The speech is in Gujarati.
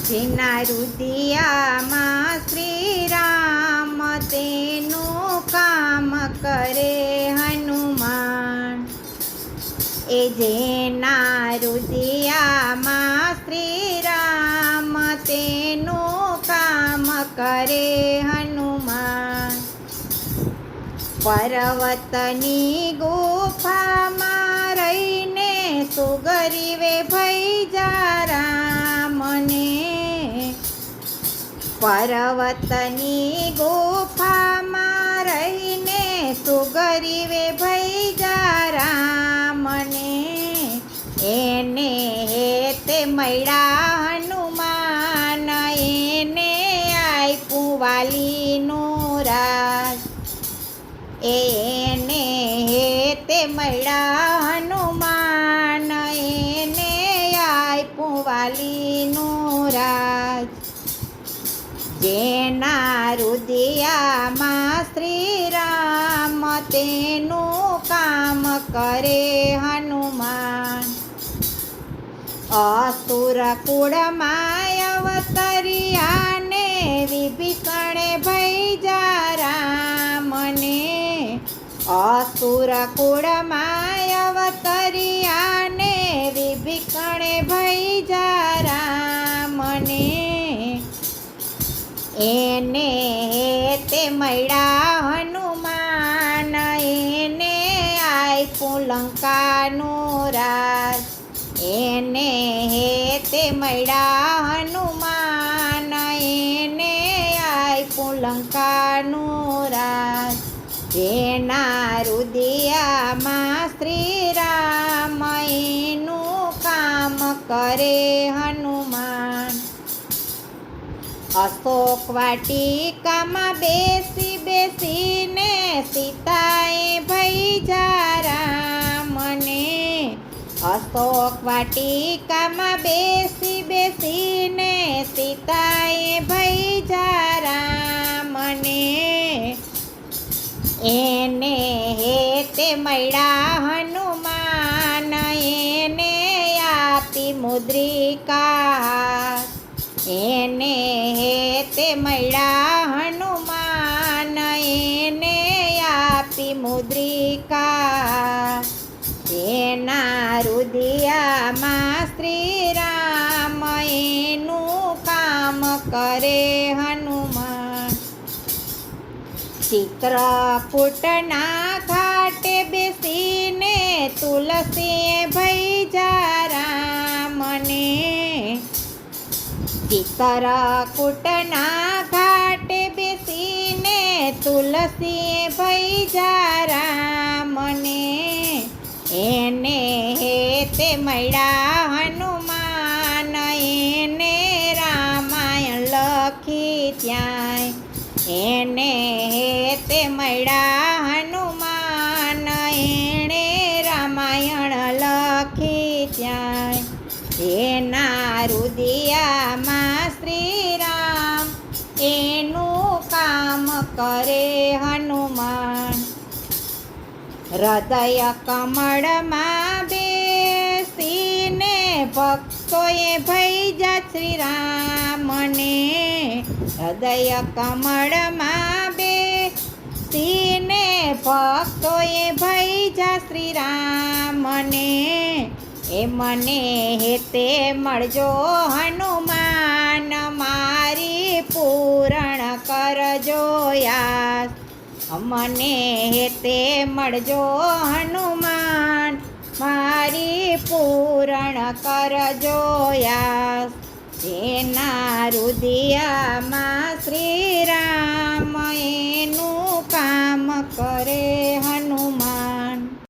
જેના રુદિયામાં શ્રી રામ તેનું કામ કરે હનુમાન. એ જેના રુદિયામાં શ્રી રામ તેનું કામ કરે હનુમાન. પર્વતની ગુફામાં રહીને સુગરીવે ભઈ જા રામને. પર્વતની ગુફામાં રહીને સુગરીવે ભઈ જા રામને. એને હેતે મળ્યા હનુમાન, એને આપ્યું વાલીનું રાજ. એને હેતે મળ્યા હનુમાન, એને આપ્યું વાલીનું રાજ. જેના રુદિયામાં શ્રી રામ તેનું કામ કરે હનુમાન. અસુર કુળમાં અવતર્યા ને વિભીષણે ભઈ જા રામને. અસુર કુળમાં અવતર્યા ને વિભીષણે ભઈ જા રામને. એને હેતે મળ્યા હનુમાન, એને આપ્યું લંકાનું રાજ. એને હેતે મળ્યા હનુમાન, એને આપ્યું લંકાનું રાજ. જેના રુદિયામાં શ્રી રામ એનું કામ કરે હનુમાન. અશોક વાટિકામાં બેસી બેસીને સીતાએ ભઈ જા રામને. અશોક વાટિકામાં બેસી બેસીને સીતાએ ભઈ જા રામને. એને હેતે મળ્યા હનુમાન, એને આપી મુદ્રિકા. એને હેતે મળ્યા હનુમાન, એને આપી મુદ્રિકા. જેના રુદિયામાં શ્રી રામ એનું કામ કરે હનુમાન. ચિત્રકૂટના ઘાટે બેસીને તુલસીએ ભઈ જા રામને. ચિત્રકૂટના ઘાટે બેસીને તુલસીએ ભઈ જા રામને. એને હેતે મળ્યા હનુમાન, એને રામાયણ લખી ત્યાંય. એને હેતે મળ્યા હનુમાન, એણે રામાયણ લખી ત્યાંય. એના રુદિયામાં શ્રી રામ એનું કામ કરે હનુમાન. હૃદય કમળમાં બેસીને ભક્તોએ ભઈ જા શ્રી રામને. હૃદય કમળમાં બેસીને ભક્તોએ ભઈ જા શ્રી રામને. એ મને હેતે મળજો હનુમાન, મારી પૂરણ કરજો યાસ. મને હેતે મળજો હનુમાન, મારી પૂરણ કરજો યાસ. જેના રુદિયામાં શ્રી રામ એનું કામ કરે